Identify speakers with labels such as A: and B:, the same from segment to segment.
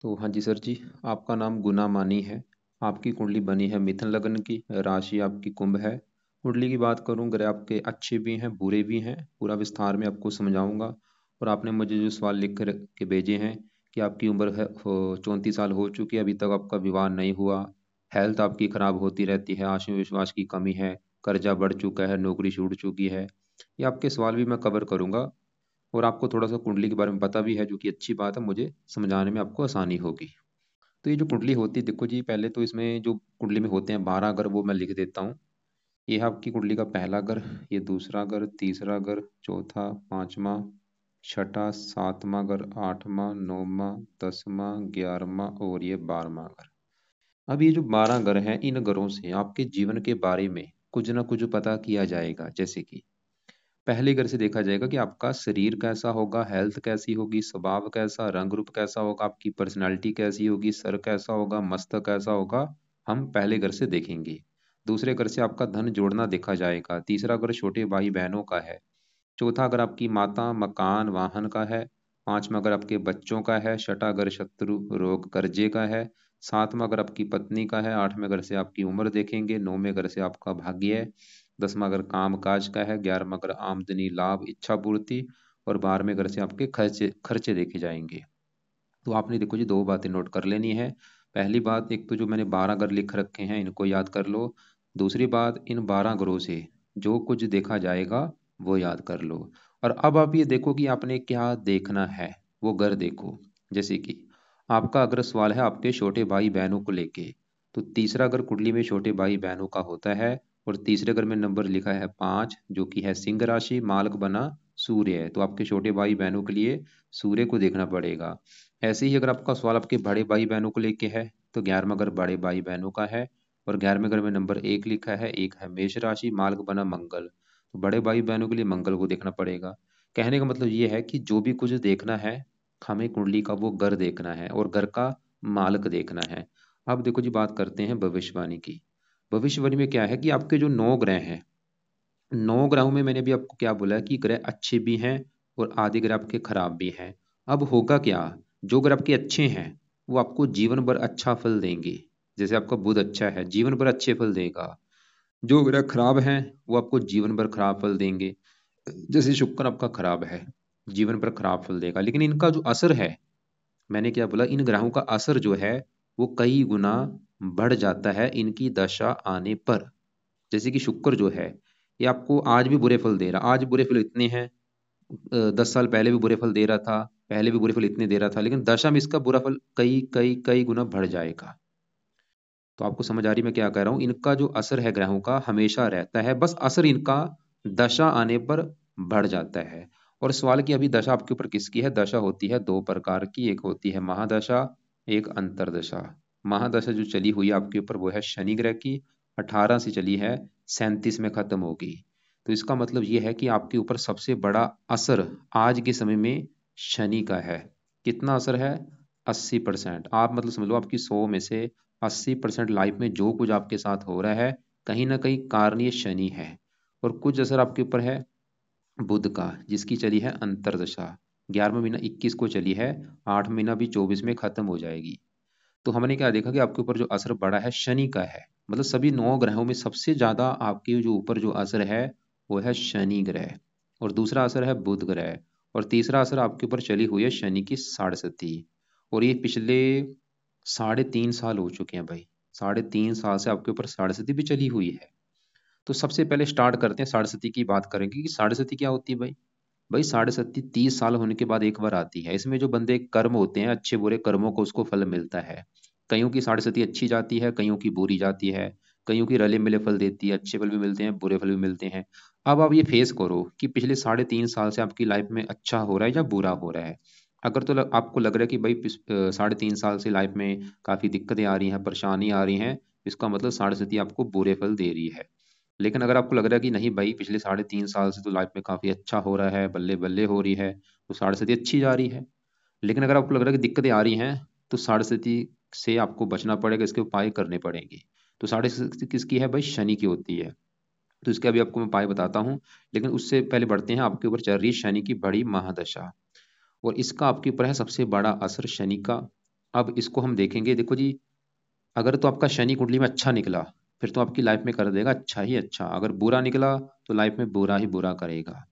A: तो हाँ जी सर जी, आपका नाम गुना मानी है। आपकी कुंडली बनी है मिथुन लग्न की, राशि आपकी कुंभ है। कुंडली की बात करूँ, ग्रह आपके अच्छे भी हैं बुरे भी हैं, पूरा विस्तार में आपको समझाऊंगा। और आपने मुझे जो सवाल लिख कर के भेजे हैं कि आपकी उम्र है 34 साल हो चुकी है, अभी तक आपका विवाह नहीं हुआ, हेल्थ आपकी खराब होती रहती है, आत्मविश्वास की कमी है, कर्जा बढ़ चुका है, नौकरी छूट चुकी है, ये आपके सवाल भी मैं कवर करूंगा। और आपको थोड़ा सा कुंडली के बारे में पता भी है, जो कि अच्छी बात है, मुझे समझाने में आपको आसानी होगी। तो ये जो कुंडली होती है, देखो जी, पहले तो इसमें जो कुंडली में होते हैं 12 ग्रह, वो मैं लिख देता हूँ। ये है आपकी कुंडली का पहला ग्रह, ये दूसरा ग्रह, तीसरा ग्रह, चौथा, पांचवा, छठा, सातवां ग्रह, आठवां, नौवां, 10वां, 11वां और ये 12वां ग्रह। अब ये जो 12 ग्रह हैं, इन ग्रहों से आपके जीवन के बारे में कुछ ना कुछ पता किया जाएगा। जैसे कि पहले घर से देखा जाएगा कि आपका शरीर कैसा होगा, हेल्थ कैसी होगी, स्वभाव कैसा, रंग रूप कैसा होगा, आपकी पर्सनालिटी कैसी होगी, सर कैसा होगा, मस्तक कैसा होगा, हम पहले घर से देखेंगे। दूसरे घर से आपका धन जोड़ना देखा जाएगा। तीसरा घर छोटे भाई बहनों का है। चौथा घर आपकी माता, मकान, वाहन का है। पांचवा घर आपके बच्चों का है। छठा घर शत्रु, रोग, कर्जे का है। सातवां घर आपकी पत्नी का है। आठवें घर से आपकी उम्र देखेंगे। नौवें घर से आपका भाग्य है। 10वां घर काम काज का है। 11वां घर आमदनी, लाभ, इच्छा पूर्ति। और 12वें घर से आपके खर्चे खर्चे देखे जाएंगे। तो आपने देखो जी, दो बातें नोट कर लेनी है। पहली बात, एक तो जो मैंने 12 ग्रह लिख रखे हैं, इनको याद कर लो। दूसरी बात, इन 12 ग्रहों से जो कुछ देखा जाएगा वो याद कर लो। और अब आप ये देखो कि आपने क्या देखना है, वो घर देखो। जैसे कि आपका अगर सवाल है आपके छोटे भाई बहनों को लेके, तो तीसरा अगर कुंडली में छोटे भाई बहनों का होता है, और तीसरे घर में नंबर लिखा है 5, जो कि है सिंह राशि, मालक बना सूर्य है, तो आपके छोटे भाई बहनों के लिए सूर्य को देखना पड़ेगा। ऐसे ही अगर आपका सवाल आपके बड़े भाई बहनों को लेके है, तो 11वां घर बड़े भाई बहनों का है। और 11वें घर में नंबर 1 लिखा है, एक है मेष राशि, मार्ग बना मंगल, तो बड़े भाई बहनों के लिए मंगल को देखना पड़ेगा। कहने का मतलब ये है कि जो भी कुछ देखना है, हमें कुंडली का वो घर देखना है और घर का मालक देखना है। अब देखो जी, बात करते हैं भविष्यवाणी की। भविष्यवाणी में क्या है कि आपके जो 9 ग्रह हैं, 9 ग्रहों में मैंने भी आपको क्या बोला है कि ग्रह अच्छे भी हैं और आधे ग्रह आपके खराब भी हैं। अब होगा क्या, जो ग्रह आपके अच्छे हैं वो आपको जीवन भर अच्छा फल देंगे। जैसे आपका बुध अच्छा है, जीवन भर अच्छे फल देगा। जो ग्रह खराब हैं वो आपको जीवन भर खराब फल देंगे। जैसे शुक्र आपका खराब है, जीवन भर खराब फल देगा। लेकिन इनका जो असर है, मैंने क्या बोला, इन ग्रहों का असर जो है वो कई गुना बढ़ जाता है इनकी दशा आने पर। जैसे कि शुक्र जो है, ये आपको आज भी बुरे फल दे रहा, आज बुरे फल इतने हैं, 10 साल पहले भी बुरे फल दे रहा था, पहले भी बुरे फल इतने दे रहा था, लेकिन दशा में इसका बुरा फल कई कई कई गुना बढ़ जाएगा। तो आपको समझ आ रही मैं क्या कह रहा हूँ, इनका जो असर है ग्रहों का हमेशा रहता है, बस असर इनका दशा आने पर बढ़ जाता है। और सवाल की अभी दशा आपके ऊपर किसकी है, दशा होती है दो प्रकार की, एक होती है महादशा, एक अंतरदशा। महादशा जो चली हुई है आपके ऊपर वो है शनि ग्रह की, 18 से चली है, 37 में खत्म होगी। तो इसका मतलब ये है कि आपके ऊपर सबसे बड़ा असर आज के समय में शनि का है। कितना असर है, 80%। आप मतलब समझ लो आपकी 100 में से 80% लाइफ में जो कुछ आपके साथ हो रहा है, कहीं ना कहीं कारण ये शनि है। और कुछ असर आपके ऊपर है बुध का, जिसकी चली है अंतरदशा, 11वां महीना 21 को चली है, 8वां महीना भी 24 में खत्म हो जाएगी। तो हमने क्या देखा कि आपके ऊपर जो असर बड़ा है शनि का है, मतलब सभी 9 ग्रहों में सबसे ज्यादा आपके जो ऊपर जो असर है वो है शनि ग्रह। और दूसरा असर है बुध ग्रह। और तीसरा असर आपके ऊपर चली हुई है शनि की साढ़ेसती। और ये पिछले 3.5 साल हो चुके हैं भाई, 3.5 साल से आपके ऊपर साढ़ेसती भी चली हुई है। तो सबसे पहले स्टार्ट करते हैं, साढ़ेसती की बात करेंगे कि साढ़ेसती क्या होती है भाई। भाई साढ़ेसती 30 साल होने के बाद एक बार आती है। इसमें जो बंदे कर्म होते हैं, अच्छे बुरे कर्मों को उसको फल मिलता है। कईयों की साढ़ेसती अच्छी जाती है, कईयों की बुरी जाती है, कईयों की रले मिले फल देती है, अच्छे फल भी मिलते हैं, बुरे फल भी मिलते हैं। अब आप ये फेस करो कि पिछले 3.5 साल से आपकी लाइफ में अच्छा हो रहा है या बुरा हो रहा है। अगर तो आपको लग रहा है कि भाई 3.5 साल से लाइफ में काफी दिक्कतें आ रही हैं, परेशानी आ रही हैं, इसका मतलब साढ़ेसती आपको बुरे फल दे रही है। लेकिन अगर आपको लग रहा है कि नहीं भाई, पिछले 3.5 साल से तो लाइफ में काफी अच्छा हो रहा है, बल्ले बल्ले हो रही है, तो साढ़ेसती अच्छी जा रही है। लेकिन अगर आपको लग रहा है कि दिक्कतें आ रही हैं, तो साढ़ेसती से आपको बचना पड़ेगा, इसके उपाय करने पड़ेंगे। तो साढ़ेसती किसकी है भाई, शनि की होती है। तो इसके अभी आपको मैं उपाय बताता हूँ। लेकिन उससे पहले बढ़ते हैं, आपके ऊपर चल रही है शनि की बड़ी महादशा, और इसका आपके ऊपर है सबसे बड़ा असर शनि का। अब इसको हम देखेंगे। देखो जी, अगर तो आपका शनि कुंडली में अच्छा निकला, फिर तो आपकी लाइफ में कर देगा अच्छा ही अच्छा। अगर बुरा निकला तो लाइफ में बुरा ही बुरा करेगा।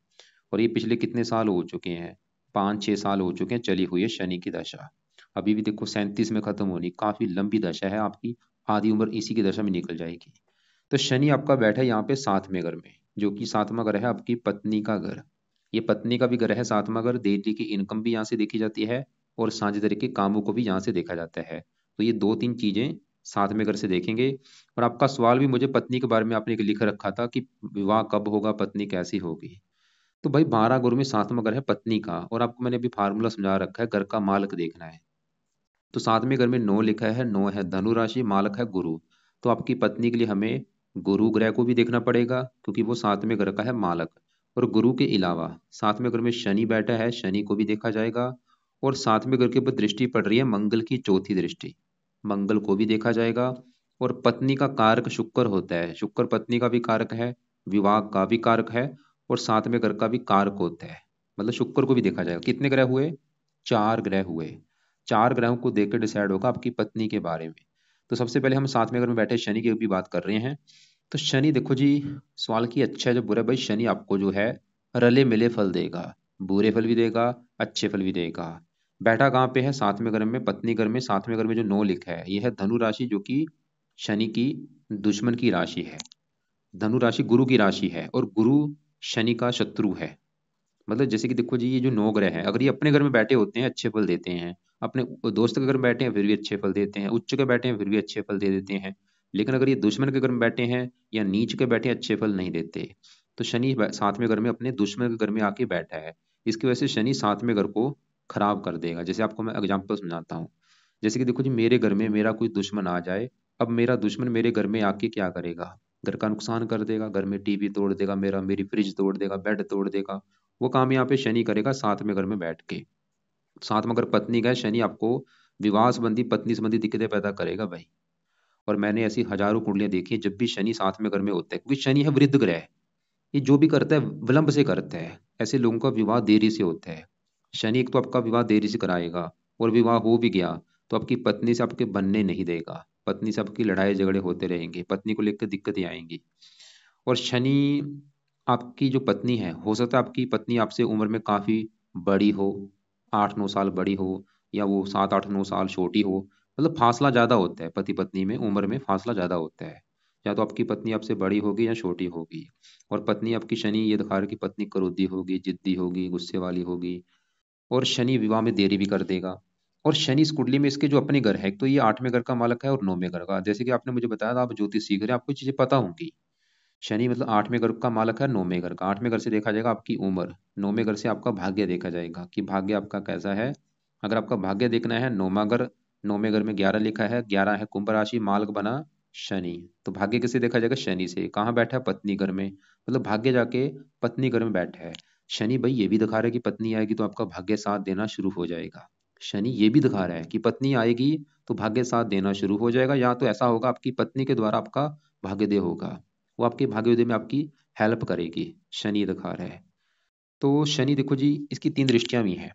A: और ये पिछले कितने साल हो चुके हैं, 5-6 साल हो चुके हैं चली हुई है शनि की दशा। अभी भी देखो 37 में खत्म होनी, काफी लंबी दशा है आपकी, आधी उम्र इसी की दशा में निकल जाएगी। तो शनि आपका बैठा है यहाँ पे 7वें घर में, जो कि 7वां घर है आपकी पत्नी का घर। ये पत्नी का भी घर है 7वां घर, डेली की इनकम भी यहाँ से देखी जाती है और साझेदारी के कामों को भी यहाँ से देखा जाता है। तो ये 2-3 चीजें 7वें घर से देखेंगे। और आपका सवाल भी मुझे पत्नी के बारे में आपने एक लिख रखा था कि विवाह कब होगा, पत्नी कैसी होगी। तो भाई 12 गुरु में 7वां घर है पत्नी का, और आपको मैंने अभी फार्मूला समझा रखा है, घर का मालक देखना है। तो 7वें घर में 9 लिखा है, 9 है धनु राशि, मालक है गुरु। तो आपकी पत्नी के लिए हमें गुरु ग्रह को भी देखना पड़ेगा, क्योंकि वो 7वें घर का है मालक। और गुरु के अलावा 7वें घर में शनि बैठा है, शनि को भी देखा जाएगा। और 7वें घर के ऊपर दृष्टि पड़ रही है मंगल की, चौथी दृष्टि, मंगल को भी देखा जाएगा। और पत्नी का कारक शुक्र होता है, शुक्र पत्नी का भी कारक है, विवाह का भी कारक है, और 7वें घर का भी कारक होता है। मतलब शुक्र को भी देखा जाएगा। कितने ग्रह हुए, 4 ग्रह हुए। 4 ग्रहों को देखकर डिसाइड होगा आपकी पत्नी के बारे में। तो सबसे पहले हम 7वें घर में बैठे शनि की भी बात कर रहे हैं। तो शनि देखो जी, सवाल की अच्छा है जो बुरा है, भाई शनि आपको जो है रले मिले फल देगा, बुरे फल भी देगा, अच्छे फल भी देगा। बैठा कहाँ पे है, 7वें घर में, पत्नी घर में। 7वें घर में जो 9 लिखा है, यह है धनु राशि, जो कि शनि की दुश्मन की राशि है। धनु राशि गुरु की राशि है, और गुरु शनि का शत्रु है। मतलब जैसे कि देखो जी, ये जो 9 ग्रह हैं, अगर ये अपने घर में बैठे होते हैं अच्छे फल देते हैं, अपने दोस्त के घर में बैठे हैं फिर भी अच्छे फल देते हैं, उच्च के बैठे हैं फिर भी अच्छे फल दे देते हैं। लेकिन अगर ये दुश्मन के घर में बैठे हैं या नीच के बैठे हैं, अच्छे फल नहीं देते। तो शनि 7वें घर में अपने दुश्मन के घर में आके बैठा है। इसकी वजह से शनि 7वें घर को खराब कर देगा। जैसे आपको मैं एग्जाम्पल समझाता हूँ। जैसे कि देखो जी, मेरे घर में मेरा कोई दुश्मन आ जाए, अब मेरा दुश्मन मेरे घर में आके क्या करेगा, घर का नुकसान कर देगा, घर में टीवी तोड़ देगा, मेरी फ्रिज तोड़ देगा, बेड तोड़ देगा। वो काम यहाँ पे शनि करेगा 7वें घर में बैठ के। 7वां घर पत्नी का है, शनि आपको विवाह संबंधी, पत्नी संबंधी दिक्कतें पैदा करेगा भाई। और मैंने ऐसी हजारों कुंडलियां देखी हैं, जब भी शनि 7वें घर में होता है, क्योंकि शनि है वृद्ध ग्रह, ये जो भी करता है विलंब से करता है। ऐसे लोगों का विवाह देरी से होता है। शनि एक तो आपका विवाह देरी से कराएगा, और विवाह हो भी गया तो आपकी पत्नी से आपके बनने नहीं देगा, पत्नी से आपकी लड़ाई झगड़े होते रहेंगे, पत्नी को लेकर दिक्कतें आएंगी। और शनि आपकी जो पत्नी है, हो सकता है आपकी पत्नी आपसे उम्र में काफी बड़ी हो, 8-9 साल बड़ी हो, या वो 7-8-9 साल छोटी हो। मतलब फासला ज्यादा होता है, पति पत्नी में उम्र में फासला ज्यादा होता है। या तो आपकी पत्नी आपसे बड़ी होगी या छोटी होगी। और पत्नी आपकी, शनि ये दिखा रहा है कि पत्नी क्रोधी होगी, जिद्दी होगी, गुस्से वाली होगी। और शनि विवाह में देरी भी कर देगा। और शनि इस कुंडली में इसके जो अपने घर है, एक तो ये 8वें घर का मालक है और 9वें घर का। जैसे कि आपने मुझे बताया था, आप ज्योतिष सीख रहे हैं, आपको ये चीजें पता होंगी। शनि मतलब 8वें घर का मालक है, 9वें घर का। 8वें घर से देखा जाएगा आपकी उम्र, 9वें घर से आपका भाग्य देखा जाएगा कि भाग्य आपका कैसा है। अगर आपका भाग्य देखना है, 9वां घर, 9वें घर में 11 लिखा है, 11 है कुंभ राशि, मालक बना शनि। तो भाग्य किसे देखा जाएगा, शनि से। कहाँ बैठा है, पत्नी घर में, मतलब भाग्य जाके पत्नी घर में बैठा है। शनि भाई ये भी दिखा रहा है कि पत्नी आएगी तो आपका भाग्य साथ देना शुरू हो जाएगा। शनि ये भी दिखा रहा है कि पत्नी आएगी तो भाग्य साथ देना शुरू हो जाएगा, या तो ऐसा होगा आपकी पत्नी के द्वारा आपका भाग्योदय होगा, वो आपके भाग्योदय में आपकी हेल्प करेगी। शनि दिखा रहा है। तो शनि देखो जी, इसकी 3 दृष्टियां भी हैं।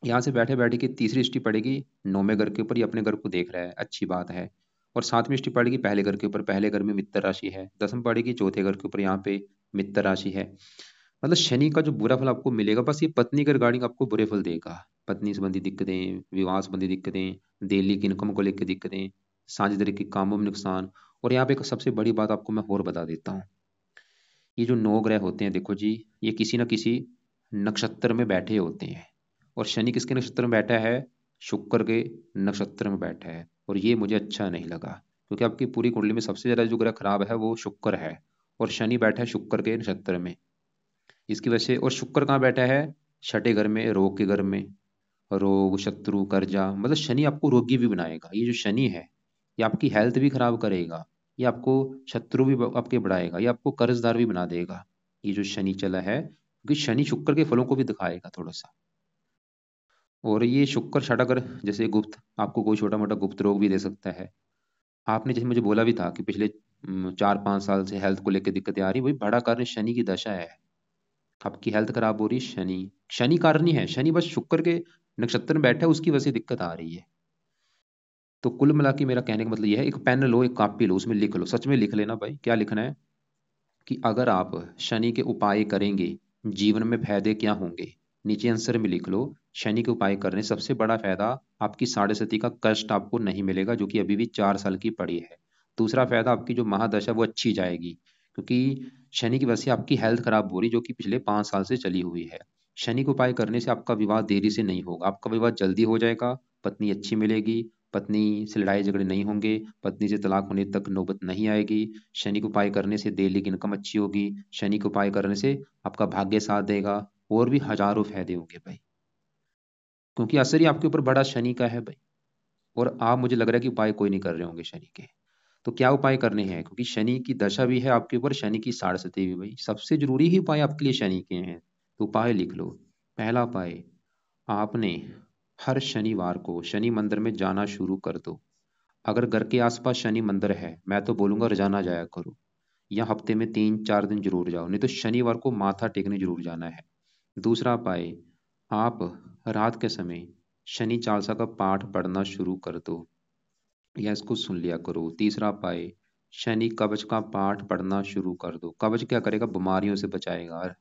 A: यहाँ से बैठे बैठे की तीसरी दृष्टि पड़ेगी 9वें घर के ऊपर, ये अपने घर को देख रहा है, अच्छी बात है। और 7वीं दृष्टि पड़ेगी पहले घर के ऊपर, पहले घर में मित्र राशि है। 10वीं पड़ेगी चौथे घर के ऊपर, यहाँ पे मित्र राशि है। मतलब शनि का जो बुरा फल आपको मिलेगा, बस ये पत्नी के रिगार्डिंग आपको बुरे फल देगा। पत्नी संबंधी दिक्कतें, विवाह संबंधी दिक्कतें, डेली की इनकम को लेकर दिक्कतें, साझेदारी के कामों में नुकसान। और यहाँ पे एक सबसे बड़ी बात आपको मैं और बता देता हूँ। ये जो 9 ग्रह होते हैं देखो जी, ये किसी न किसी नक्षत्र में बैठे होते हैं। और शनि किसके नक्षत्र में बैठा है, शुक्र के नक्षत्र में बैठा है। और ये मुझे अच्छा नहीं लगा, क्योंकि आपकी पूरी कुंडली में सबसे ज्यादा जो ग्रह खराब है वो शुक्र है, और शनि बैठा है शुक्र के नक्षत्र में। इसकी वजह से, और शुक्र कहाँ बैठा है, 6ठे घर में, रोग के घर में। रोग, शत्रु, कर्जा, मतलब शनि आपको रोगी भी बनाएगा। ये जो शनि है, ये आपकी हेल्थ भी खराब करेगा, ये आपको शत्रु भी आपके बढ़ाएगा, ये आपको कर्जदार भी बना देगा। ये जो शनि चला है, क्योंकि शनि शुक्र के फलों को भी दिखाएगा थोड़ा सा। और ये शुक्र 6ठा घर, जैसे गुप्त, आपको कोई छोटा मोटा गुप्त रोग भी दे सकता है। आपने जैसे मुझे बोला भी था कि पिछले 4-5 साल से हेल्थ को लेकर दिक्कतें आ रही, वही बड़ा कारण शनि की दशा है। आपकी हेल्थ खराब हो रही, शनि, शनि कारण ही है। शनि बस शुक्र के नक्षत्र में बैठा है, उसकी वजह से दिक्कत आ रही है। तो कुल मिला के मेरा कहने का मतलब यह है, एक पेन लो, एक कॉपी लो, उसमें लिख लो, सच में लिख लेना भाई। क्या लिखना है कि अगर आप शनि के उपाय करेंगे, जीवन में फायदे क्या होंगे। नीचे आंसर में लिख लो, शनि के उपाय करने सबसे बड़ा फायदा, आपकी साढ़े सती का कष्ट आपको नहीं मिलेगा, जो कि अभी भी 4 साल की पड़ी है। दूसरा फायदा, आपकी जो महादशा वो अच्छी जाएगी, क्योंकि शनि की वजह से आपकी हेल्थ खराब हो रही, जो कि पिछले 5 साल से चली हुई है। शनि के उपाय करने से आपका विवाह देरी से नहीं होगा, आपका विवाह जल्दी हो जाएगा, पत्नी अच्छी मिलेगी, पत्नी से लड़ाई झगड़े नहीं होंगे, पत्नी से तलाक होने तक नौबत नहीं आएगी। शनि को उपाय करने से डेली की इनकम अच्छी होगी, शनि को उपाय करने से आपका भाग्य साथ देगा, और भी हजारों फायदे होंगे भाई, क्योंकि असर ही आपके ऊपर बड़ा शनि का है भाई। और आप, मुझे लग रहा है कि उपाय कोई नहीं कर रहे होंगे शनि के। तो क्या उपाय करने हैं, क्योंकि शनि की दशा भी है आपके ऊपर, शनि की साढ़े भी भाई, सबसे जरूरी ही उपाय आपके लिए शनि के हैं। तो उपाय लिख लो। पहला उपाय, आपने हर शनिवार को शनि मंदिर में जाना शुरू कर दो। अगर घर के आसपास शनि मंदिर है, मैं तो बोलूंगा रोजाना जाया करो, या हफ्ते में 3-4 दिन जरूर जाओ, नहीं तो शनिवार को माथा टेकने जरूर जाना है। दूसरा उपाय, आप रात के समय शनि चालीसा का पाठ पढ़ना शुरू कर दो, या इसको सुन लिया करो। तीसरा उपाय, शनि कवच का पाठ पढ़ना शुरू कर दो। कवच क्या करेगा, बीमारियों से बचाएगा और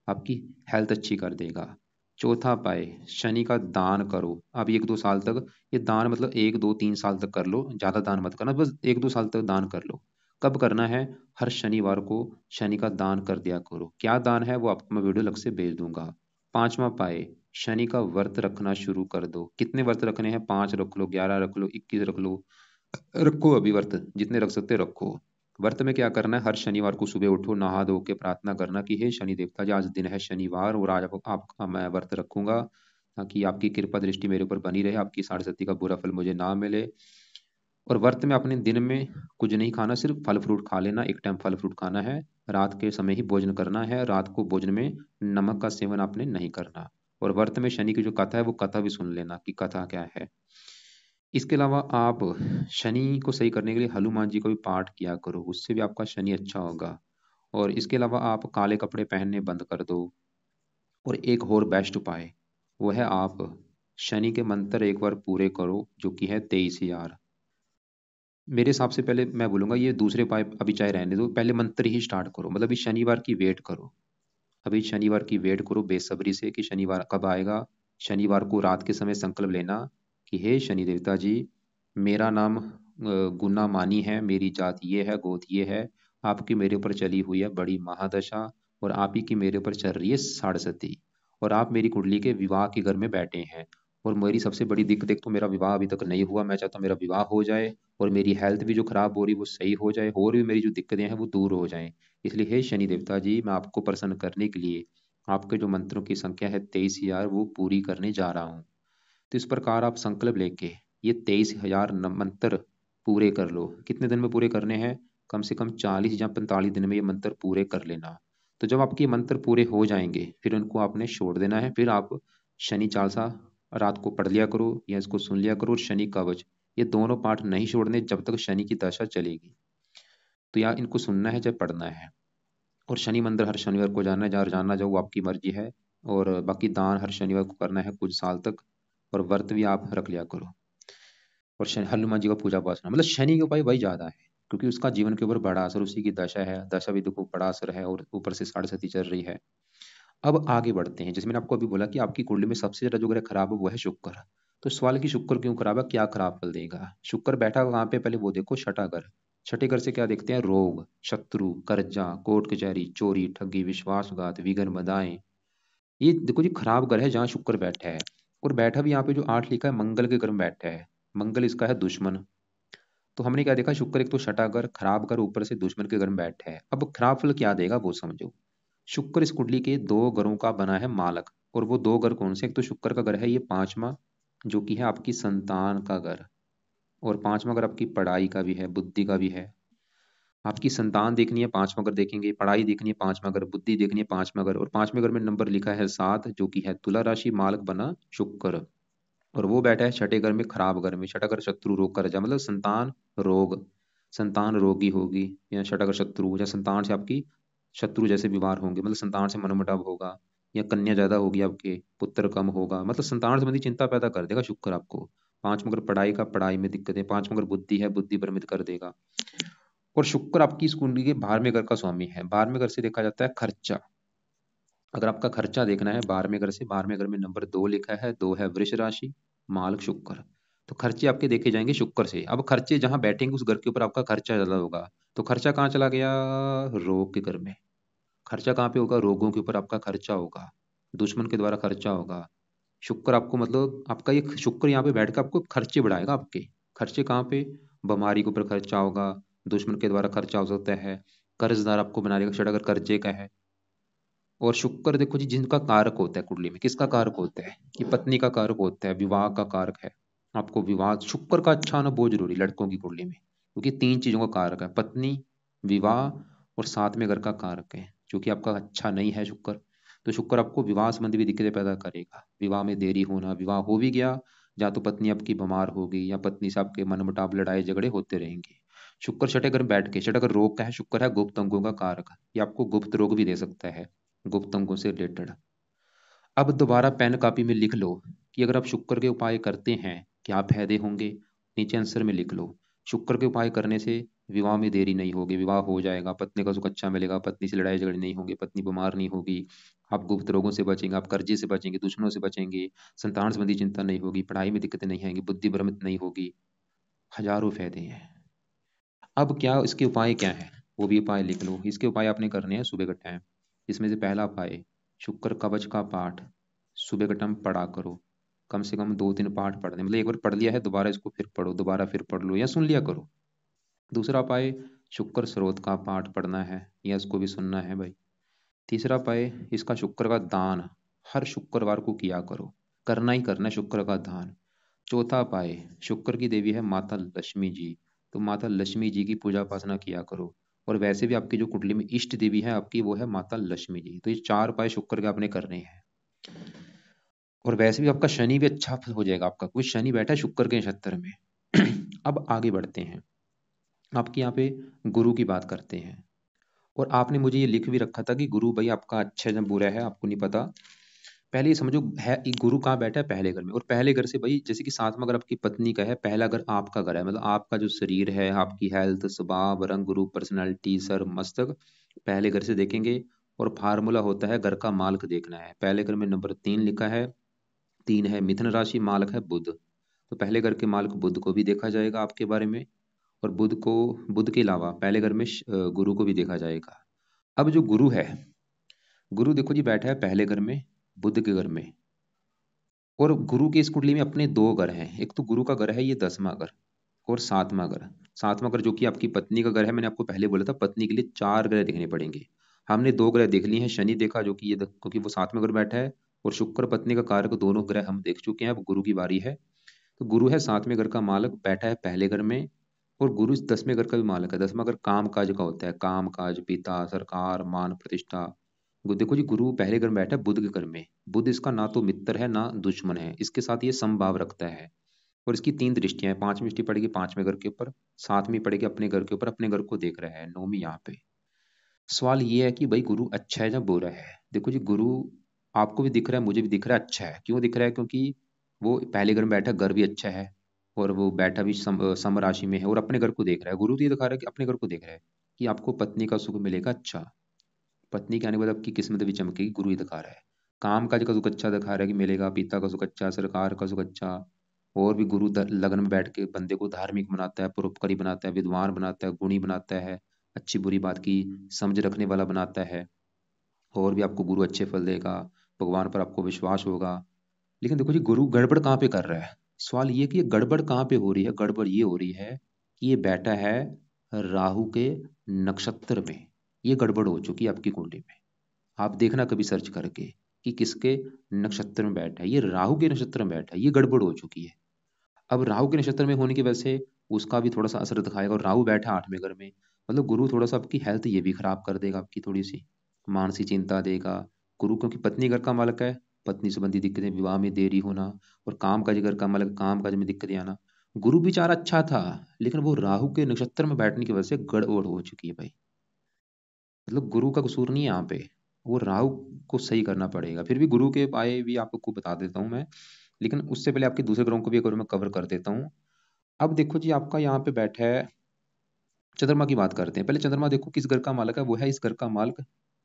A: आपकी हेल्थ अच्छी कर देगा। चौथा उपाय, शनि का दान करो। अब 1-2 साल तक ये दान, मतलब 1-2-3 साल तक कर लो, ज्यादा दान मत करना, बस 1-2 साल तक दान कर लो। कब करना है, हर शनिवार को शनि का दान कर दिया करो। क्या दान है वो आपको मैं वीडियो लग से भेज दूंगा। पांचवा उपाय, शनि का व्रत रखना शुरू कर दो। कितने व्रत रखने हैं, 5 रख लो, 11 रख लो, 21 रख लो, रखो अभी व्रत, जितने रख सकते रखो। व्रत में क्या करना है, हर शनिवार को सुबह उठो, नहा धो के प्रार्थना करना कि हे शनि देवता जी, आज दिन है शनिवार, और आज आपका मैं व्रत रखूंगा, ताकि आपकी कृपा दृष्टि मेरे ऊपर बनी रहे, आपकी साढ़े सती का बुरा फल मुझे ना मिले। और व्रत में अपने दिन में कुछ नहीं खाना, सिर्फ फल फ्रूट खा लेना, एक टाइम फल फ्रूट खाना है। रात के समय ही भोजन करना है, रात को भोजन में नमक का सेवन आपने नहीं करना। और व्रत में शनि की जो कथा है वो कथा भी सुन लेना कि कथा क्या है। इसके अलावा आप शनि को सही करने के लिए हनुमान जी को भी पाठ किया करो, उससे भी आपका शनि अच्छा होगा। और इसके अलावा आप काले कपड़े पहनने बंद कर दो। और एक और बेस्ट उपाय, वो है आप शनि के मंत्र एक बार पूरे करो, जो कि है 23,000। मेरे हिसाब से पहले मैं बोलूंगा ये दूसरे उपाय अभी चाहे रहने दो, पहले मंत्र ही स्टार्ट करो, मतलब अभी शनिवार की वेट करो। अभी शनिवार की वेट करो बेसब्री से कि शनिवार कब आएगा। शनिवार को रात के समय संकल्प लेना कि हे शनि देवता जी, मेरा नाम गुना मानी है, मेरी जात ये है, गोत ये है, आपकी मेरे ऊपर चली हुई है बड़ी महादशा, और आप ही की मेरे ऊपर चल रही है साढ़े सती, और आप मेरी कुंडली के विवाह के घर में बैठे हैं। और मेरी सबसे बड़ी दिक्कत, एक तो मेरा विवाह अभी तक नहीं हुआ, मैं चाहता हूँ मेरा विवाह हो जाए, और मेरी हेल्थ भी जो खराब हो रही है वो सही हो जाए, और भी मेरी जो दिक्कतें हैं वो दूर हो जाएं। इसलिए हे शनि देवता जी, मैं आपको प्रसन्न करने के लिए आपके जो मंत्रों की संख्या है 23,000, वो पूरी करने जा रहा हूँ। तो इस प्रकार आप संकल्प लेके ये 23,000 मंत्र पूरे कर लो। कितने दिन में पूरे करने हैं, कम से कम 40 या 45 दिन में ये मंत्र पूरे कर लेना। तो जब आपके मंत्र पूरे हो जाएंगे, फिर उनको आपने छोड़ देना है, फिर आप शनि चालीसा रात को पढ़ लिया करो, या इसको सुन लिया करो, और शनि कवच, ये दोनों पाठ नहीं छोड़ने जब तक शनि की दशा चलेगी। तो या इनको सुनना है जब पढ़ना है। और शनि मंदिर हर शनिवार को जाना है, जहाँ जाना जाओ वो आपकी मर्जी है। और बाकी दान हर शनिवार को करना है कुछ साल तक। और व्रत भी आप रख लिया करो। और हनुमान जी का पूजा पाठ करना, मतलब शनि के उपाय वही ज्यादा है, क्योंकि उसका जीवन के ऊपर बड़ा असर, उसी की दशा है, दशा भी देखो बड़ा असर है, और ऊपर से साढ़े सती चल रही है। अब आगे बढ़ते हैं, जैसे मैंने आपको अभी बोला कि आपकी कुंडली में सबसे ज्यादा जो ग्रह खराब है वो है शुक्र। तो सवाल है कि शुक्र क्यों खराब है, क्या खराब फल देगा। शुक्र बैठा कहाँ पे, पहले वो देखो, छठा घर। छठे घर से क्या देखते हैं, रोग, शत्रु, कर्जा, कोर्ट कचहरी, चोरी, ठगी, विश्वासघात, विघ्न, बाधाएं। ये देखो जी खराब घर है जहाँ शुक्र बैठा है। और बैठा भी यहाँ पे जो 8 लिखा है, मंगल के घर में बैठा है। मंगल इसका है दुश्मन। तो हमने क्या देखा, शुक्र एक तो छठा घर खराब घर, ऊपर से दुश्मन के घर में बैठा है। अब खराब फल क्या देगा वो समझो। शुक्र इस कुंडली के 2 घरों का बना है मालक। और वो 2 घर कौन से, एक तो शुक्र का घर है ये पांचवा, जो कि है आपकी संतान का घर। और पांचवा घर आपकी पढ़ाई का भी है, बुद्धि का भी है। आपकी संतान देखनी है, पांचवा घर देखेंगे, पढ़ाई देखनी है पांचवा घर, बुद्धि देखनी है पांचवा घर। और पांचवें घर में नंबर लिखा है 7, जो कि है तुला राशि, मालक बना शुक्र। और वो बैठा है छठे घर में, खराब घर में। छठा घर शत्रु रोग का राजा, मतलब संतान रोग, संतान रोगी होगी, या छठा घर शत्रु, या संतान से आपकी शत्रु जैसे व्यवहार होंगे, मतलब संतान से मनमुटाव होगा, या कन्या ज्यादा होगी आपके, पुत्र कम होगा, मतलब संतान संबंधी चिंता पैदा कर देगा शुक्र आपको। पांच मगर पढ़ाई का, पढ़ाई में दिक्कत है। पांच मगर बुद्धि है, बुद्धि भ्रमित कर देगा। और शुक्र आपकी इस कुंडली के 12वें घर का स्वामी है। 12वें घर से देखा जाता है खर्चा। अगर आपका खर्चा देखना है 12वें घर से, 12वें घर में नंबर 2 लिखा है, 2 है वृष राशि, मालक शुक्र। तो खर्चे आपके देखे जाएंगे शुक्र से। अब खर्चे जहां बैठेंगे उस घर के ऊपर आपका खर्चा ज्यादा होगा। तो खर्चा कहाँ चला गया? रोग के घर में। खर्चा कहाँ पे होगा? रोगों के ऊपर आपका खर्चा होगा, दुश्मन के द्वारा खर्चा होगा। शुक्र आपको मतलब आपका ये शुक्र यहाँ पे बैठ कर आपको खर्चे बढ़ाएगा आपके। खर्चे कहाँ पे? बीमारी के ऊपर खर्चा होगा, दुश्मन के द्वारा खर्चा हो सकता है, कर्जदार आपको बना देगा, अगर कर्जे का है। और शुक्र देखो जी, जिनका कारक होता है कुंडली में, किसका कारक होता है कि पत्नी का कारक होता है, विवाह का कारक है। आपको विवाह शुक्र का अच्छा होना बहुत जरूरी लड़कों की कुंडली में, क्योंकि तीन चीजों का कारक है, पत्नी, विवाह और साथ में घर का कारक है। जो कि आपका अच्छा नहीं है शुक्र, तो शुक्र आपको विवाह संबंधी भी दिक्कतें पैदा करेगा। विवाह में देरी होना, विवाह हो भी गया, या तो पत्नी आपकी बीमार होगी, या पत्नी से आपके मनमुटाव, लड़ाई झगड़े होते रहेंगे। शुक्र छठे घर में बैठ के, छठा घर रोग का है, शुक्र है गुप्त अंगों का कारक। ये आपको गुप्त रोग भी दे सकता है, गुप्त अंगों से रिलेटेड। अब दोबारा पेन कॉपी में लिख लो कि अगर आप शुक्र के उपाय करते हैं क्या फायदे होंगे। नीचे आंसर में लिख लो, शुक्र के उपाय करने से विवाह में देरी नहीं होगी, विवाह हो जाएगा, पत्नी का सुख अच्छा मिलेगा, पत्नी से लड़ाई झगड़े नहीं होंगे, पत्नी बीमार नहीं होगी, आप गुप्त रोगों से बचेंगे, आप कर्जे से बचेंगे, दुश्मनों से बचेंगे, संतान संबंधी चिंता नहीं होगी, पढ़ाई में दिक्कतें नहीं आएंगी, बुद्धि भ्रमित नहीं होगी। हजारों फायदे हैं। अब क्या इसके उपाय क्या है, वो भी उपाय लिख लो। इसके उपाय आपने करने हैं सुबह के टाइम। इसमें से पहला उपाय, शुक्र कवच का पाठ सुबह के टाइम पढ़ा करो। कम से कम 2-3 पाठ पढ़ने, मतलब एक बार पढ़ लिया है दोबारा इसको फिर पढ़ो, दोबारा फिर पढ़ लो या सुन लिया करो। दूसरा उपाय, शुक्र स्रोत का पाठ पढ़ना है या इसको भी सुनना है भाई। तीसरा उपाय, इसका शुक्र का दान हर शुक्रवार को किया करो, करना ही करना है शुक्र का दान। चौथा उपाय, शुक्र की देवी है माता लक्ष्मी जी, तो माता लक्ष्मी जी की पूजा उपासना किया करो। और वैसे भी आपकी जो कुंडली में इष्ट देवी है आपकी, वो है माता लक्ष्मी जी। तो ये 4 उपाय शुक्र के आपने करने हैं। और वैसे भी आपका शनि भी अच्छा हो जाएगा आपका, क्योंकि शनि बैठा है शुक्र के नक्षत्र में। अब आगे बढ़ते हैं, आपके यहाँ पे गुरु की बात करते हैं। और आपने मुझे ये लिख भी रखा था कि गुरु भाई आपका अच्छा है या बुरा है आपको नहीं पता। पहले ये समझो है, ये गुरु कहाँ बैठा है? पहले घर में। और पहले घर से भाई, जैसे कि सातवां घर आपकी पत्नी का है, पहला घर आपका घर है, मतलब आपका जो शरीर है, आपकी हेल्थ, स्वभाव, रंग रूप, पर्सनैलिटी, सर मस्तक, पहले घर से देखेंगे। और फार्मूला होता है घर का मालिक देखना है। पहले घर में नंबर 3 लिखा है, 3 है मिथुन राशि, मालिक है बुध। तो पहले घर के मालिक बुध को भी देखा जाएगा आपके बारे में। और बुध के अलावा पहले घर में गुरु को भी देखा जाएगा। अब जो गुरु है, गुरु देखो जी बैठा है पहले घर में, बुध के घर में। और गुरु की इस कुंडली में अपने 2 घर हैं। एक तो गुरु का घर है ये 10वां घर, और 7वां घर। 7वां घर जो कि आपकी पत्नी का घर है, मैंने आपको पहले बोला था पत्नी के लिए 4 ग्रह देखने पड़ेंगे। हमने 2 ग्रह देख लिए हैं, शनि देखा जो कि क्योंकि वो 7वें घर बैठा है, और शुक्र पत्नी का कारक, दोनों ग्रह हम देख चुके हैं। अब गुरु की बारी है। तो गुरु है 7वें घर का मालक, बैठा है पहले घर में। और गुरु इस 10वें घर का भी मालक है। 10वां घर काम काज का होता है, काम काज, पिता, सरकार, मान प्रतिष्ठा। देखो जी, गुरु पहले घर में बैठा है बुध के घर में। बुध इसका ना तो मित्र है ना दुश्मन है, इसके साथ ये समभाव रखता है। और इसकी 3 दृष्टियां हैं, 5वीं दृष्टि पड़ेगी 5वें घर के ऊपर, 7वीं पड़ेगी अपने घर के ऊपर, अपने घर को देख रहा है, 9वीं यहाँ पे। सवाल ये है कि भाई गुरु अच्छा है या बुरा है। देखो जी, गुरु आपको भी दिख रहा है, मुझे भी दिख रहा है अच्छा है। क्यों दिख रहा है? क्योंकि वो पहले घर में बैठा, घर भी अच्छा है, और वो बैठा भी सम राशि में है, और अपने घर को देख रहा है। गुरु तो ये दिखा रहा है कि अपने घर को देख रहा है, कि आपको पत्नी का सुख मिलेगा अच्छा, पत्नी के आने के बाद आपकी किस्मत भी चमकेगी, गुरु ही दिखा रहा है। काम काज का सुख अच्छा दिखा रहा है कि मिलेगा, पिता का सुख अच्छा, सरकार का सुख अच्छा। और भी गुरु लगन में बैठ के बंदे को धार्मिक बनाता है, परोपकारी बनाता है, विद्वान बनाता है, गुणी बनाता है, अच्छी बुरी बात की समझ रखने वाला बनाता है। और भी आपको गुरु अच्छे फल देगा, भगवान पर आपको विश्वास होगा। लेकिन देखो जी, गुरु गड़बड़ कहाँ पे कर रहा है। सवाल ये कि ये गड़बड़ कहाँ पे हो रही है। गड़बड़ ये हो रही है कि ये बैठा है राहु के नक्षत्र में। ये गड़बड़ हो चुकी है आपकी कुंडली में। आप देखना कभी सर्च करके कि किसके नक्षत्र में बैठा है। ये राहु के नक्षत्र में बैठा है, ये गड़बड़ हो चुकी है। अब राहु के नक्षत्र में होने की वजह से उसका भी थोड़ा सा असर दिखाएगा। और राहु बैठा 8वें घर में, मतलब गुरु थोड़ा सा आपकी हेल्थ ये भी खराब कर देगा, आपकी थोड़ी सी मानसिक चिंता देगा। गुरु क्योंकि पत्नी घर का मालक है, पत्नी संबंधी दिक्कतें, विवाह में देरी होना। और काम काज घर का मालक, काम काज में दिक्कतें आना। गुरु विचार अच्छा था, लेकिन वो राहु के नक्षत्र में बैठने की वजह से गड़बड़ हो चुकी है भाई। मतलब गुरु का कसूर नहीं है यहाँ पे, वो राहु को सही करना पड़ेगा। फिर भी गुरु के उपाय भी आपको बता देता हूँ मैं। लेकिन उससे पहले आपके दूसरे ग्रहों को भी एक बार मैं कवर कर देता हूँ। अब देखो जी, आपका यहाँ पे बैठा है, चंद्रमा की बात करते हैं। पहले चंद्रमा देखो किस घर का मालक है, वो है इस घर का मालक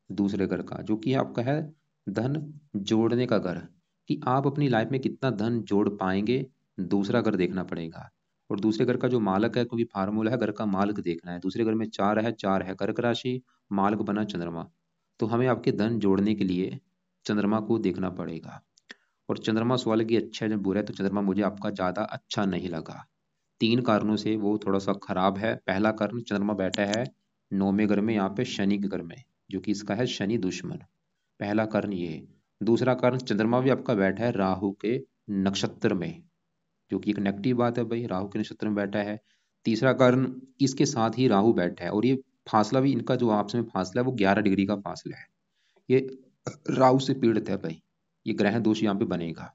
A: दूसरे घर का, जो कि आपका है धन जोड़ने का घर। कि आप अपनी लाइफ में कितना धन जोड़ पाएंगे, दूसरा घर देखना पड़ेगा। और दूसरे घर का जो मालक है, क्योंकि फार्मूला है घर का मालक देखना है। दूसरे घर में चार है कर्क राशि, मालक बना चंद्रमा। तो हमें आपके धन जोड़ने के लिए चंद्रमा को देखना पड़ेगा। और चंद्रमा सवाल की अच्छा है जब बुरा है, तो चंद्रमा मुझे आपका ज्यादा अच्छा नहीं लगा। 3 कारणों से वो थोड़ा सा खराब है। पहला कारण, चंद्रमा बैठा है 9वें घर में, यहाँ पे शनि के घर में, जो कि इसका है शनि दुश्मन। पहला कारण ये है। दूसरा कारण, चंद्रमा भी आपका बैठा है राहु के नक्षत्र में, जो कि एक नेगेटिव बात है भाई, राहु के नक्षत्र में बैठा है। तीसरा कारण, इसके साथ ही राहु बैठा है, और ये फासला भी इनका जो आपस में फासला है वो 11 डिग्री का फासला है। ये राहु से पीड़ित है भाई, ये ग्रह दोष यहाँ पे बनेगा।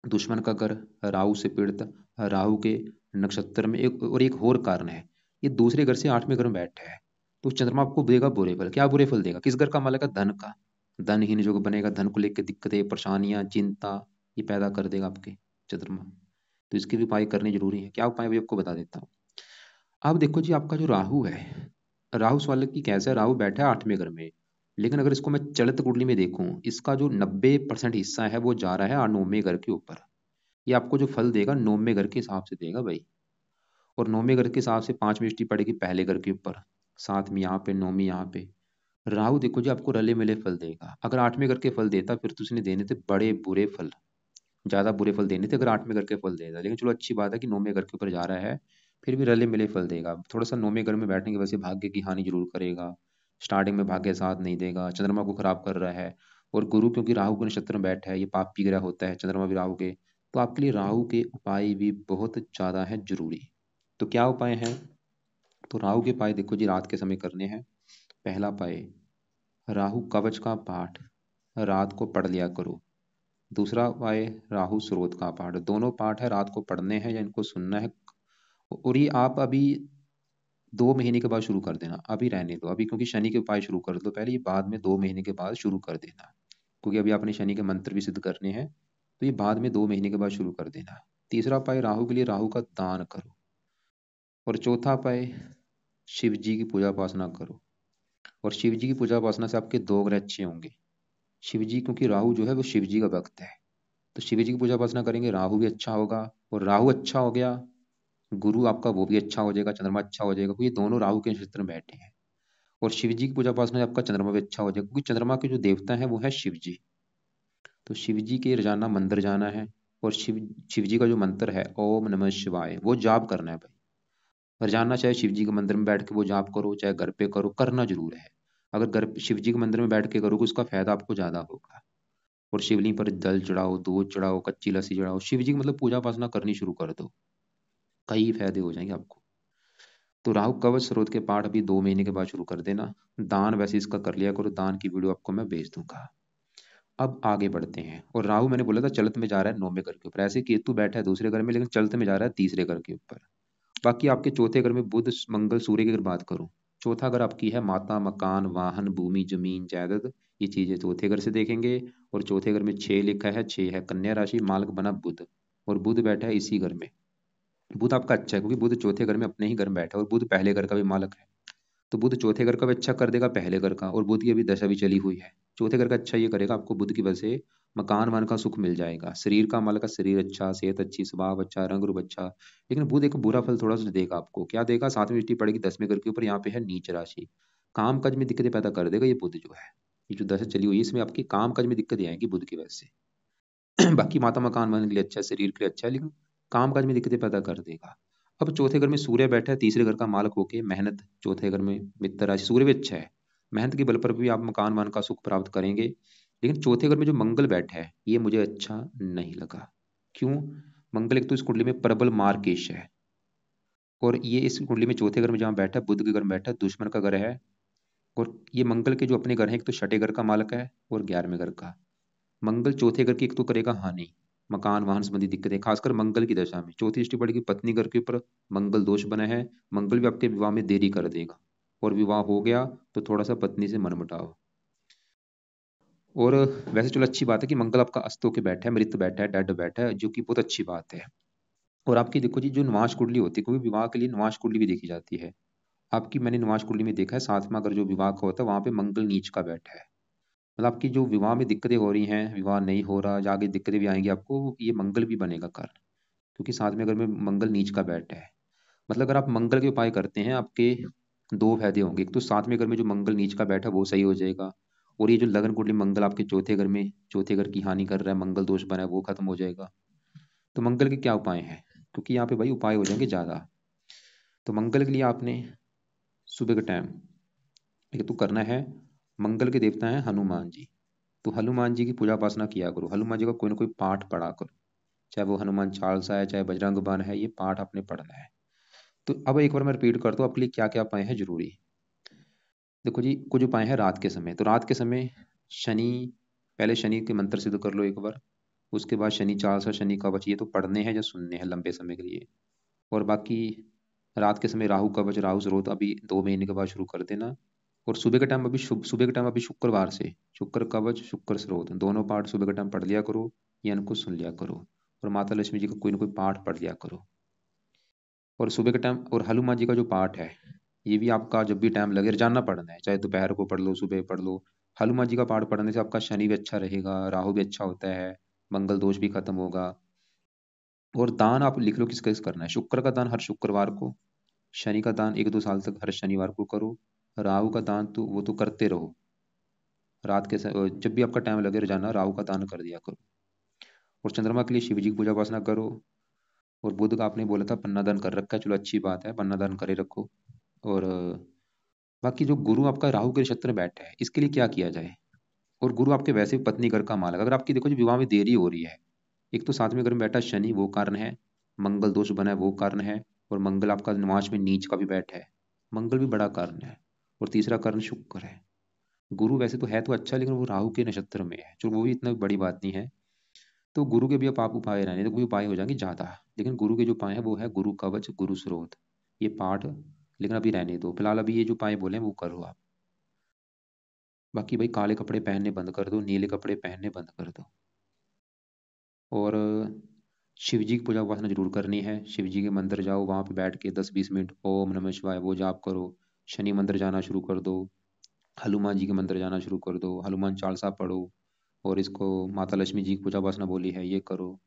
A: दुश्मन का घर, राहु से पीड़ित, राहु के नक्षत्र में। एक और एक और कारण है, ये दूसरे घर से 8वें घर में बैठा है। तो चंद्रमा आपको देगा बुरे फल। क्या बुरे फल देगा, किस घर का मालक है, धन का। धनहीन जो बनेगा, धन को लेकर दिक्कतें परेशानियां चिंता ये पैदा कर देगा आपके चंद्रमा। तो इसके भी उपाय करने जरूरी है। क्या उपाय भी आपको बता देता हूँ। अब देखो जी, आपका जो राहु है, राहु सवाल की कैसा है, राहु बैठा है 8वें घर में। लेकिन अगर इसको मैं चलित कुंडली में देखूं, इसका जो 90% हिस्सा है वो जा रहा है 9वें घर के ऊपर। ये आपको जो फल देगा 9वें घर के हिसाब से देगा भाई। और 9वें घर के हिसाब से 5 दृष्टि पड़ेगी पहले घर के ऊपर, 7वीं यहाँ पे, 9वीं यहाँ पे। राहु देखो जी आपको रले मिले फल देगा। अगर 8वें घर के फल देता फिर तो उसने देने थे बड़े बुरे फल, ज्यादा बुरे फल देने थे अगर 8वें घर के फल देता। लेकिन चलो अच्छी बात है कि 9वें घर के ऊपर जा रहा है, फिर भी रले मिले फल देगा। थोड़ा सा 9वें घर में बैठने की वजह से भाग्य की हानि जरूर करेगा। स्टार्टिंग में भाग्य साथ नहीं देगा, चंद्रमा को खराब कर रहा है। और गुरु क्योंकि राहु के नक्षत्र में बैठा है, ये पापी ग्रह होता है चंद्रमा भी राहु के। तो आपके लिए राहु के उपाय भी बहुत ज्यादा है जरूरी। तो क्या उपाय है, तो राहु के उपाय देखो जी रात के समय करने हैं। पहला उपाय, राहु कवच का पाठ रात को पढ़ लिया करो। दूसरा उपाय, राहु स्रोत का पाठ। दोनों पाठ है रात को पढ़ने हैं या इनको सुनना है। और ये आप अभी 2 महीने के बाद शुरू कर देना, अभी रहने दो अभी, क्योंकि शनि के उपाय शुरू कर दो पहले, ये बाद में 2 महीने के बाद शुरू कर देना। क्योंकि अभी आपने शनि के मंत्र भी सिद्ध करने हैं, तो ये बाद में 2 महीने के बाद शुरू कर देना। तीसरा उपाय, राहु के लिए राहु का दान करो। और चौथा उपाय, शिव जी की पूजा उपासना करो। और शिव जी की पूजा उपासना से आपके 2 ग्रह अच्छे होंगे। शिव जी, क्योंकि राहु जो है वो शिव जी का भक्त है, तो शिव जी की पूजा उपासना करेंगे, राहु भी अच्छा होगा। और राहु अच्छा हो गया, गुरु आपका वो भी अच्छा हो जाएगा, चंद्रमा अच्छा हो जाएगा, क्योंकि ये दोनों राहु के नक्षत्र में बैठे हैं। और शिव जी की पूजा उपासना से आपका चंद्रमा भी अच्छा हो जाएगा, क्योंकि चंद्रमा के जो देवता है वो है शिव जी। तो शिव जी के रोजाना मंदिर जाना है। और शिव जी का जो मंत्र है ओम नमः शिवाय, वो जाप करना है भाई। रोजाना चाहे शिव जी के मंदिर में बैठ के वो जाप करो, चाहे घर पे करो, करना जरूर है। अगर घर शिव जी के मंदिर में बैठ के करोगे उसका फायदा आपको ज्यादा होगा। और शिवलिंग पर जल चढ़ाओ, दूध चढ़ाओ, कच्ची लस्सी चढ़ाओ, शिव जी की मतलब पूजा उपासना करनी शुरू कर दो, कई फायदे हो जाएंगे आपको। तो राहु कवच स्रोत के पाठ अभी 2 महीने के बाद शुरू कर देना। दान वैसे इसका कर लिया करो, दान की वीडियो आपको मैं भेज दूंगा। अब आगे बढ़ते हैं। और राहु मैंने बोला था चलत में जा रहा है 9वें घर के ऊपर, ऐसे केतु बैठा है दूसरे घर में, लेकिन चलते में जा रहा है तीसरे घर के ऊपर। बाकी आपके चौथे घर में बुध मंगल सूर्य की अगर बात करूं, चौथा घर आपकी है माता, मकान, वाहन, भूमि, जमीन, जायदाद, ये चीजें चौथे घर से देखेंगे। और चौथे घर में 6 लिखा है, 6 है कन्या राशि, मालक बना बुध। और बुध बैठा है इसी घर में। बुध आपका अच्छा है, क्योंकि बुध चौथे घर में अपने ही घर में बैठा है, और बुध पहले घर का भी मालक है। तो बुध चौथे घर का भी अच्छा कर देगा, पहले घर का। और बुध की अभी दशा भी चली हुई है, चौथे घर का अच्छा ये करेगा आपको, बुध की वजह से मकान वन का सुख मिल जाएगा। शरीर का मालक का शरीर अच्छा, सेहत अच्छी, स्वभाव अच्छा, रंग रूप अच्छा। लेकिन बुध एक बुरा फल थोड़ा सा देगा आपको। क्या देगा, 7वीं दृष्टि पड़ेगी 10वें घर के ऊपर, यहाँ पे है नीच राशि। काम काज में दिक्कतें पैदा कर देगा ये बुध जो है। ये जो दशा चली हुई है इसमें आपकी काम काज में दिक्कतें आएंगी बुध की वजह से। बाकी माता मकान बनने के लिए अच्छा है, शरीर के लिए अच्छा है, लेकिन काम काज में दिक्कतें पैदा कर देगा। अब चौथे घर में सूर्य बैठा है तीसरे घर का मालक होके, मेहनत चौथे घर में मित्र राशि, सूर्य भी अच्छा है। मेहनत के बल पर भी आप मकान वन का सुख प्राप्त करेंगे। लेकिन चौथे घर में जो मंगल बैठा है ये मुझे अच्छा नहीं लगा। क्यों, मंगल एक तो इस कुंडली में प्रबल मार्केश है। और ये इस कुंडली में चौथे घर में जहाँ बैठा है, बुध के घर में बैठा है, दुश्मन का घर है। और ये मंगल के जो अपने घर है, एक तो छठे घर का मालक है और 11वें घर का। मंगल चौथे घर की एक तो करेगा हानि, मकान वाहन संबंधी दिक्कतें, खासकर मंगल की दशा में। चौथी दृष्टि पड़ेगी पत्नी घर के ऊपर, मंगल दोष बना है। मंगल भी आपके विवाह में देरी कर देगा। और विवाह हो गया तो थोड़ा सा पत्नी से मन मुटाव। और वैसे चलो अच्छी बात है कि मंगल आपका अस्त होके बैठा है, मृत बैठा है, डेड बैठा है, जो कि बहुत अच्छी बात है। और आपकी देखो जी जो निवास कुंडली होती है, क्योंकि विवाह के लिए निवास कुंडली भी देखी जाती है। आपकी मैंने निवास कुंडली में देखा है, साथ में अगर जो विवाह का होता है वहां पे मंगल नीच का बैठा है, मतलब आपकी जो विवाह में दिक्कतें हो रही हैं, विवाह नहीं हो रहा या आगे दिक्कतें भी आएंगी आपको, ये मंगल भी बनेगा कारण, क्योंकि साथ में अगर में मंगल नीच का बैठा है। मतलब अगर आप मंगल के उपाय करते हैं, आपके दो फायदे होंगे। एक तो साथ में घर में जो मंगल नीच का बैठा है वो सही हो जाएगा, और ये जो लगन कुंडली मंगल आपके चौथे घर में, चौथे घर की हानि कर रहा है, मंगल दोष बना है, वो खत्म हो जाएगा। तो मंगल के क्या उपाय हैं, क्योंकि यहाँ पे भाई उपाय हो जाएंगे ज्यादा। तो मंगल के लिए आपने सुबह के टाइम एक तो करना है, मंगल के देवता हैं हनुमान जी, तो हनुमान जी की पूजा उपासना किया करो, हनुमान जी का कोई ना कोई पाठ पढ़ा करो, चाहे वो हनुमान चालीसा है, चाहे बजरंग बाण है, ये पाठ आपने पढ़ना है। तो अब एक बार मैं रिपीट करता हूँ आपके लिए क्या क्या उपाय हैं जरूरी। देखो जी कुछ उपाय हैं रात के समय, तो रात के समय शनि, पहले शनि के मंत्र सिद्ध कर लो एक बार, उसके बाद शनि चालीसा, शनि कवच, ये तो पढ़ने हैं या सुनने हैं लंबे समय के लिए। और बाकी रात के समय राहु कवच, राहु स्रोत अभी 2 महीने के बाद शुरू कर देना। और सुबह के टाइम अभी सुबह के टाइम अभी शुक्रवार से शुक्र कवच, शुक्र स्रोत दोनों पाठ सुबह के टाइम पढ़ लिया करो, या इनको सुन लिया करो। और माता लक्ष्मी जी का कोई ना कोई पाठ पढ़ लिया करो। और सुबह के टाइम और हनुमान जी का जो पाठ है, ये भी आपका जब भी टाइम लगे रोजाना पढ़ना है, चाहे दोपहर को पढ़ लो, सुबह पढ़ लो। हनुमान जी का पाठ पढ़ने से आपका शनि भी अच्छा रहेगा, राहु भी अच्छा होता है, मंगल दोष भी खत्म होगा। और दान आप लिख लो किस किस करना है। शुक्र का दान हर शुक्रवार को, शनि का दान 1-2 साल तक हर शनिवार को करो, राहु का दान तो वो तो करते रहो, रात के जब भी आपका टाइम लगे रोजाना राहु का दान कर दिया करो। और चंद्रमा के लिए शिव जी की पूजा उपासना करो। और बुध का आपने बोला था पन्ना दान कर रखा है, चलो अच्छी बात है, पन्ना दान करे रखो। और बाकी जो गुरु आपका राहु के नक्षत्र में बैठा है, इसके लिए क्या किया जाए। और गुरु आपके वैसे भी पत्नी घर का मालक, अगर आपकी देखो जो विवाह में देरी हो रही है, एक तो साथ में घर में बैठा शनि वो कारण है, मंगल दोष बना है वो कारण है, और मंगल आपका निवास में नीच का भी बैठा है, मंगल भी बड़ा कारण है। और तीसरा कारण शुक्र है। गुरु वैसे तो है तो अच्छा, लेकिन वो राहु के नक्षत्र में है, जो वो भी इतना बड़ी बात नहीं है। तो गुरु के भी अब आप उपाय रहने तो कोई उपाय हो जाएंगे ज्यादा, लेकिन गुरु के जो उपाय है वो है गुरु कवच, गुरु स्रोत, ये पाठ। लेकिन अभी रहने दो फिलहाल, अभी ये जो उपाय बोले हैं वो करो आप। बाकी भाई काले कपड़े पहनने बंद कर दो, नीले कपड़े पहनने बंद कर दो। और शिव जी की पूजा उपासना जरूर करनी है, शिव जी के मंदिर जाओ, वहां पे बैठ के 10-20 मिनट ओम नमः शिवाय वो जाप करो। शनि मंदिर जाना शुरू कर दो, हनुमान जी के मंदिर जाना शुरू कर दो, हनुमान चालीसा पढ़ो। और इसको माता लक्ष्मी जी की पूजा उपासना बोली है, ये करो।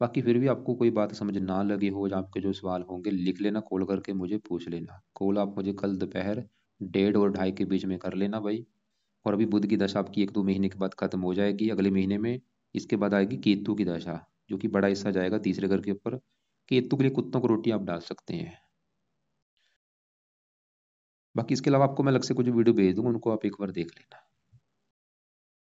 A: बाकी फिर भी आपको कोई बात समझ ना लगे हो, या आपके जो सवाल होंगे लिख लेना, कॉल करके मुझे पूछ लेना। कॉल आप मुझे कल दोपहर 1:30 और 2:30 के बीच में कर लेना भाई। और अभी बुध की दशा आपकी 1-2 महीने के बाद खत्म हो जाएगी, अगले महीने में। इसके बाद आएगी केतु की दशा, जो कि बड़ा हिस्सा जाएगा तीसरे घर के ऊपर। केतु के लिए कुत्तों को रोटी आप डाल सकते हैं। बाकी इसके अलावा आपको मैं अलग से कुछ वीडियो भेज दूंगा, उनको आप एक बार देख लेना।